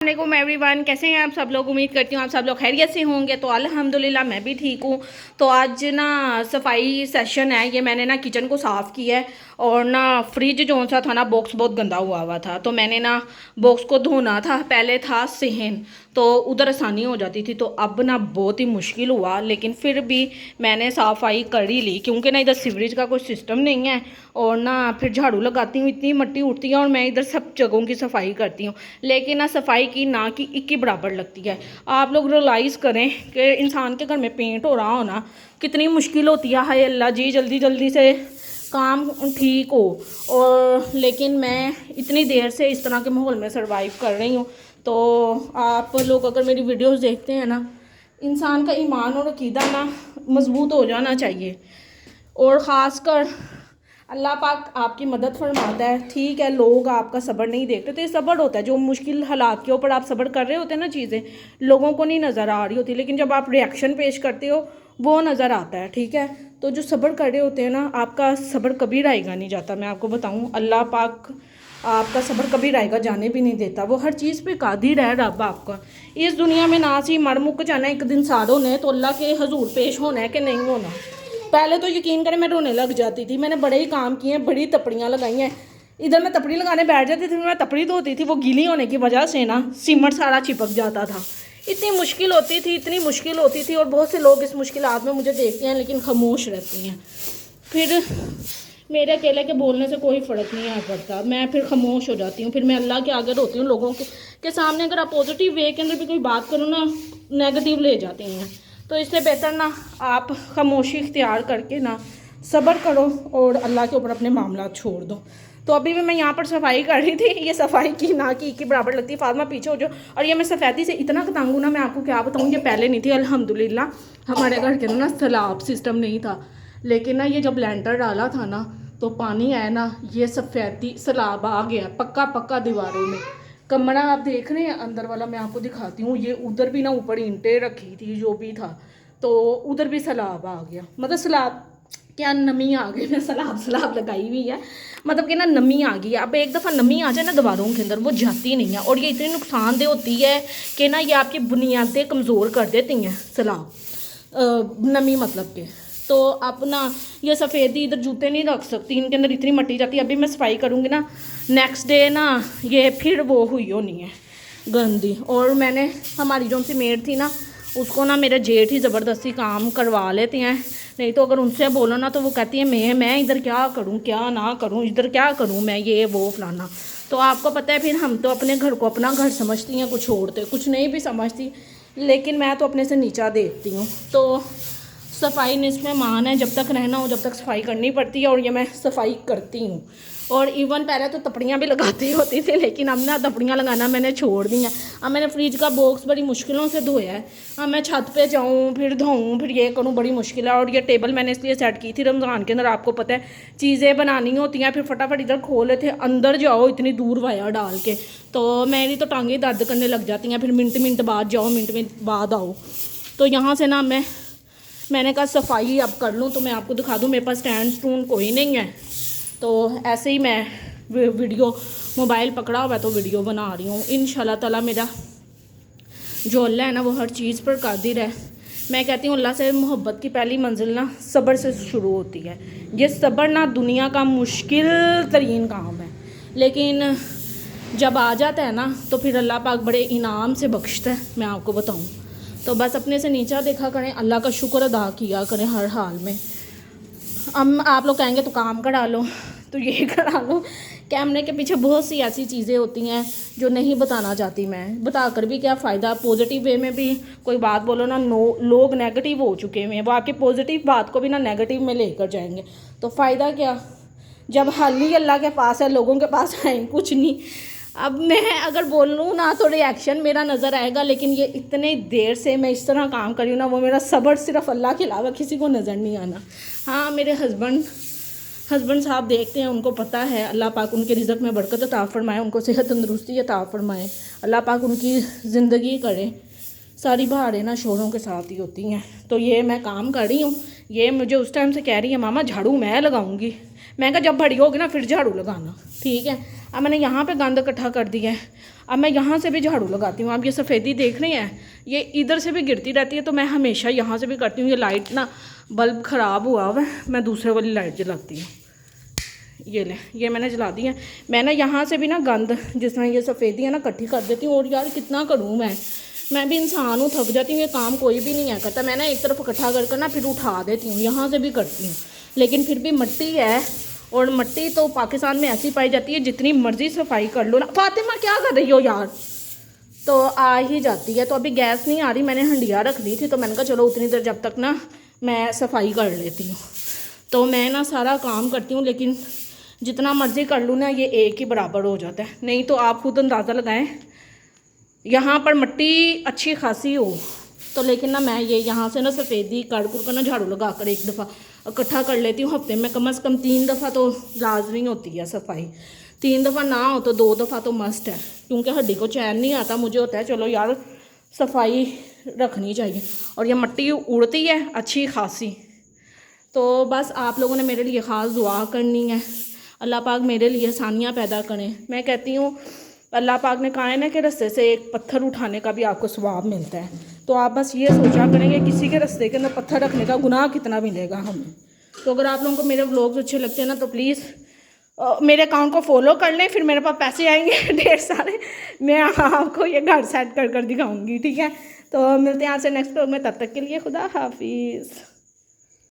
वालेकुम एवरीवन, कैसे हैं आप सब लोग। उम्मीद करती हूँ आप सब लोग खैरियत से होंगे। तो अल्हम्दुलिल्लाह मैं भी ठीक हूँ। तो आज ना सफाई सेशन है। ये मैंने ना किचन को साफ़ किया है और ना फ्रिज जो सा था ना बॉक्स बहुत गंदा हुआ था। तो मैंने ना बॉक्स को धोना था। पहले था सहन तो उधर आसानी हो जाती थी, तो अब ना बहुत ही मुश्किल हुआ, लेकिन फिर भी मैंने सफाई कर ही ली क्योंकि ना इधर सीवरेज का कोई सिस्टम नहीं है। और ना फिर झाड़ू लगाती हूँ, इतनी मिट्टी उठती है और मैं इधर सब जगहों की सफाई करती हूँ, लेकिन ना सफाई की ना कि एक ही बराबर लगती है। आप लोग रियलाइज़ करें कि इंसान के घर में पेंट हो रहा हो ना कितनी मुश्किल होती है। हाय अल्लाह जी, जल्दी जल्दी से काम ठीक हो। और लेकिन मैं इतनी देर से इस तरह के माहौल में सर्वाइव कर रही हूँ। तो आप लोग अगर मेरी वीडियोस देखते हैं ना, इंसान का ईमान और अकीदा ना मजबूत हो जाना चाहिए। और ख़ासकर अल्लाह पाक आपकी मदद फरमाता है। ठीक है, लोग आपका सब्र नहीं देखते, तो ये सब्र होता है। जो मुश्किल हालात के ऊपर आप सब्र कर रहे होते हैं ना, चीज़ें लोगों को नहीं नज़र आ रही होती, लेकिन जब आप रिएक्शन पेश करते हो वो नज़र आता है। ठीक है, तो जो सब्र कर रहे होते हैं ना, आपका सब्र कभी रहेगा नहीं जाता। मैं आपको बताऊँ, अल्लाह पाक आपका सब्र कभी रहेगा जाने भी नहीं देता। वो हर चीज़ पे कादिर है रब आपका। इस दुनिया में ना सी मर मुक जाना, एक दिन सारों ने तो अल्लाह के हजूर पेश होना है कि नहीं होना। पहले तो यकीन करें मैं रोने लग जाती थी। मैंने बड़े ही काम किए हैं, बड़ी तपड़ियाँ लगाई हैं। इधर मैं तपड़ी लगाने बैठ जाती थी, मैं तपड़ी धोती थी, वो गीली होने की वजह से ना सीमट सारा चिपक जाता था। इतनी मुश्किल होती थी, इतनी मुश्किल होती थी। और बहुत से लोग इस मुश्किलात में मुझे देखते हैं लेकिन खामोश रहती हैं। फिर मेरे अकेले के बोलने से कोई फ़र्क नहीं आ पड़ता, मैं फिर खामोश हो जाती हूँ। फिर मैं अल्लाह के आगे रोती हूँ। लोगों के सामने अगर आप पॉजिटिव वे के अंदर भी कोई बात करो ना, नेगेटिव ले जाते हैं। तो इससे बेहतर ना आप खामोशी इख्तियार करके ना सब्र करो और अल्लाह के ऊपर अपने मामला छोड़ दो। तो अभी भी मैं यहाँ पर सफाई कर रही थी। ये सफाई की ना की बराबर लगती है। फातिमा पीछे हो जाओ। और ये मैं सफ़ेदी से इतना तंग हूँ ना, मैं आपको क्या बताऊँ, ये पहले नहीं थी। अल्हम्दुलिल्लाह हमारे घर के अंदर ना सैलाब सिस्टम नहीं था, लेकिन ना ये जब लेंटर डाला था ना तो पानी आया ना, ये सफ़ेदी सैलाब आ गया पक्का पक्का दीवारों में। कमरा आप देख रहे हैं अंदर वाला, मैं आपको दिखाती हूँ। ये उधर भी ना ऊपर ईंटें रखी थी जो भी था, तो उधर भी सैलाब आ गया। मतलब सैलाब क्या, नमी आ गई। मैं सैलाब लगाई हुई है, मतलब कि ना नमी आ गई है। अब एक दफ़ा नमी आ जाए ना दीवारों के अंदर, वो जाती नहीं है। और ये इतनी नुकसानदेह होती है कि ना ये आपकी बुनियादें कमज़ोर कर देती हैं सैलाब, नमी मतलब के। तो अपना ये सफ़ेदी इधर जूते नहीं रख सकती, इनके अंदर इतनी मट्टी जाती है। अभी मैं सफाई करूँगी ना, नेक्स्ट डे ना ये फिर वो हुई होनी है गंदी। और मैंने हमारी जो सी मेड थी ना, उसको ना मेरे जेठ ही ज़बरदस्ती काम करवा लेते हैं। नहीं तो अगर उनसे बोलो ना तो वो कहती है मैं इधर क्या करूँ क्या ना करूँ, इधर क्या करूँ मैं, ये वो फलाना। तो आपको पता है, फिर हम तो अपने घर को अपना घर समझती हैं, कुछ छोड़ते कुछ नहीं भी समझती, लेकिन मैं तो अपने से नीचा देखती हूँ। तो सफाई निस्फ़ ईमान है, जब तक रहना हो जब तक सफाई करनी पड़ती है। और ये मैं सफाई करती हूँ। और इवन पहले तो तपड़ियाँ भी लगाती होती थी, लेकिन अब ना तपड़ियाँ लगाना मैंने छोड़ दी हैं। अब मैंने फ्रिज का बॉक्स बड़ी मुश्किलों से धोया है। अब मैं छत पे जाऊँ फिर धोऊँ फिर ये करूँ, बड़ी मुश्किल है। और ये टेबल मैंने इसलिए सेट की थी, रमज़ान के अंदर आपको पता है चीज़ें बनानी होती हैं, फिर फटाफट इधर खोले थे, अंदर जाओ इतनी दूर वाया डाल के, तो मेरी तो टांगें दर्द करने लग जाती हैं। फिर मिनट बाद जाओ, मिनट बाद आओ। तो यहाँ से ना मैंने कहा सफाई अब कर लूँ, तो मैं आपको दिखा दूँ। मेरे पास स्टैंड स्टून कोई नहीं है, तो ऐसे ही मैं वीडियो मोबाइल पकड़ा हुआ है तो वीडियो बना रही हूँ। इंशाल्लाह ताला मेरा जो अल्लाह है ना वो हर चीज़ पर कादिर है। मैं कहती हूँ अल्लाह से मोहब्बत की पहली मंजिल ना सब्र से शुरू होती है। ये सब्र ना दुनिया का मुश्किल तरीन काम है, लेकिन जब आ जाता है ना तो फिर अल्लाह पाक बड़े इनाम से बख्शता है, मैं आपको बताऊँ। तो बस अपने से नीचा देखा करें, अल्लाह का शुक्र अदा किया करें हर हाल में। अब आप लोग कहेंगे तो काम करा लो, तो ये करा लो। कैमरे के पीछे बहुत सी ऐसी चीज़ें होती हैं जो नहीं बताना चाहती मैं, बताकर भी क्या फ़ायदा। पॉजिटिव वे में भी कोई बात बोलो ना, लोग नेगेटिव हो चुके हैं, वो आपकी पॉजिटिव बात को भी ना नेगेटिव में लेकर जाएंगे, तो फ़ायदा क्या, जब हल ही अल्लाह के पास है, लोगों के पास है कुछ नहीं। अब मैं अगर बोल लूँ ना तो रिएक्शन मेरा नज़र आएगा, लेकिन ये इतने देर से मैं इस तरह काम कर रही हूँ ना, वो मेरा सब्र सिर्फ अल्लाह के अलावा किसी को नज़र नहीं आना। हाँ, मेरे हस्बैंड साहब देखते हैं, उनको पता है। अल्लाह पाक उनके रिज़्क़ में बरकत अता फरमाए, उनको सेहत तंदरुस्ती अता फरमाए, अल्लाह पाक उनकी ज़िंदगी करे। सारी बहारें ना शोरों के साथ ही होती हैं। तो ये मैं काम कर रही हूँ। ये मुझे उस टाइम से कह रही है मामा झाड़ू मैं लगाऊंगी। मैं कहा जब बड़ी होगी ना फिर झाड़ू लगाना, ठीक है। अब मैंने यहाँ पे गंद इकट्ठा कर दिया है। अब मैं यहाँ से भी झाड़ू लगाती हूँ। आप ये सफ़ेदी देख रहे हैं, ये इधर से भी गिरती रहती है, तो मैं हमेशा यहाँ से भी करती हूँ। ये लाइट ना बल्ब ख़राब हुआ हुआ है, मैं दूसरे वाली लाइट जलाती हूँ। ये ले, ये मैंने जला दी है। मैं ना यहाँ से भी ना गंद जिस तरह ये सफ़ेदी है ना इकट्ठी कर देती हूँ। और यार कितना करूँ मैं भी इंसान हूँ, थक जाती हूँ। ये काम कोई भी नहीं है करता। मैं ना एक तरफ इकट्ठा कर ना फिर उठा देती हूँ, यहाँ से भी करती हूँ। लेकिन फिर भी मिट्टी है, और मिट्टी तो पाकिस्तान में ऐसी पाई जाती है जितनी मर्ज़ी सफाई कर लो ना। फातिमा क्या कर रही हो यार, तो आ ही जाती है। तो अभी गैस नहीं आ रही, मैंने हंडिया रख दी थी, तो मैंने कहा चलो उतनी देर जब तक ना मैं सफाई कर लेती हूँ। तो मैं ना सारा काम करती हूँ, लेकिन जितना मर्ज़ी कर लूँ ना ये एक ही बराबर हो जाता है। नहीं तो आप खुद अंदाज़ा लगाएं, यहाँ पर मिट्टी अच्छी खासी हो तो, लेकिन ना मैं ये यहाँ से ना सफ़ेदी कर कर ना झाड़ू लगा कर एक दफ़ा इकट्ठा कर लेती हूँ। हफ्ते में कम से कम 3 दफ़ा तो लाजमी होती है सफाई। 3 दफ़ा ना हो तो 2 दफ़ा तो मस्ट है, क्योंकि हड्डी को चैन नहीं आता। मुझे होता है चलो यार सफाई रखनी चाहिए। और ये मिट्टी उड़ती है अच्छी खासी। तो बस आप लोगों ने मेरे लिए ख़ास दुआ करनी है, अल्लाह पाक मेरे लिए आसानियाँ पैदा करें। मैं कहती हूँ अल्लाह पाक ने कहा है ना कि रास्ते से एक पत्थर उठाने का भी आपको सवाब मिलता है। तो आप बस ये सोचा करेंगे किसी के रास्ते के अंदर पत्थर रखने का गुनाह कितना मिलेगा हमें। तो अगर आप लोगों को मेरे व्लॉग्स अच्छे लगते हैं ना तो प्लीज़ मेरे अकाउंट को फॉलो कर लें, फिर मेरे पास पैसे आएंगे ढेर सारे, मैं आपको ये घर सेट कर दिखाऊंगी, ठीक है। तो मिलते हैं आपसे नेक्स्ट व्लॉग में, तब तक के लिए खुदा हाफिज़।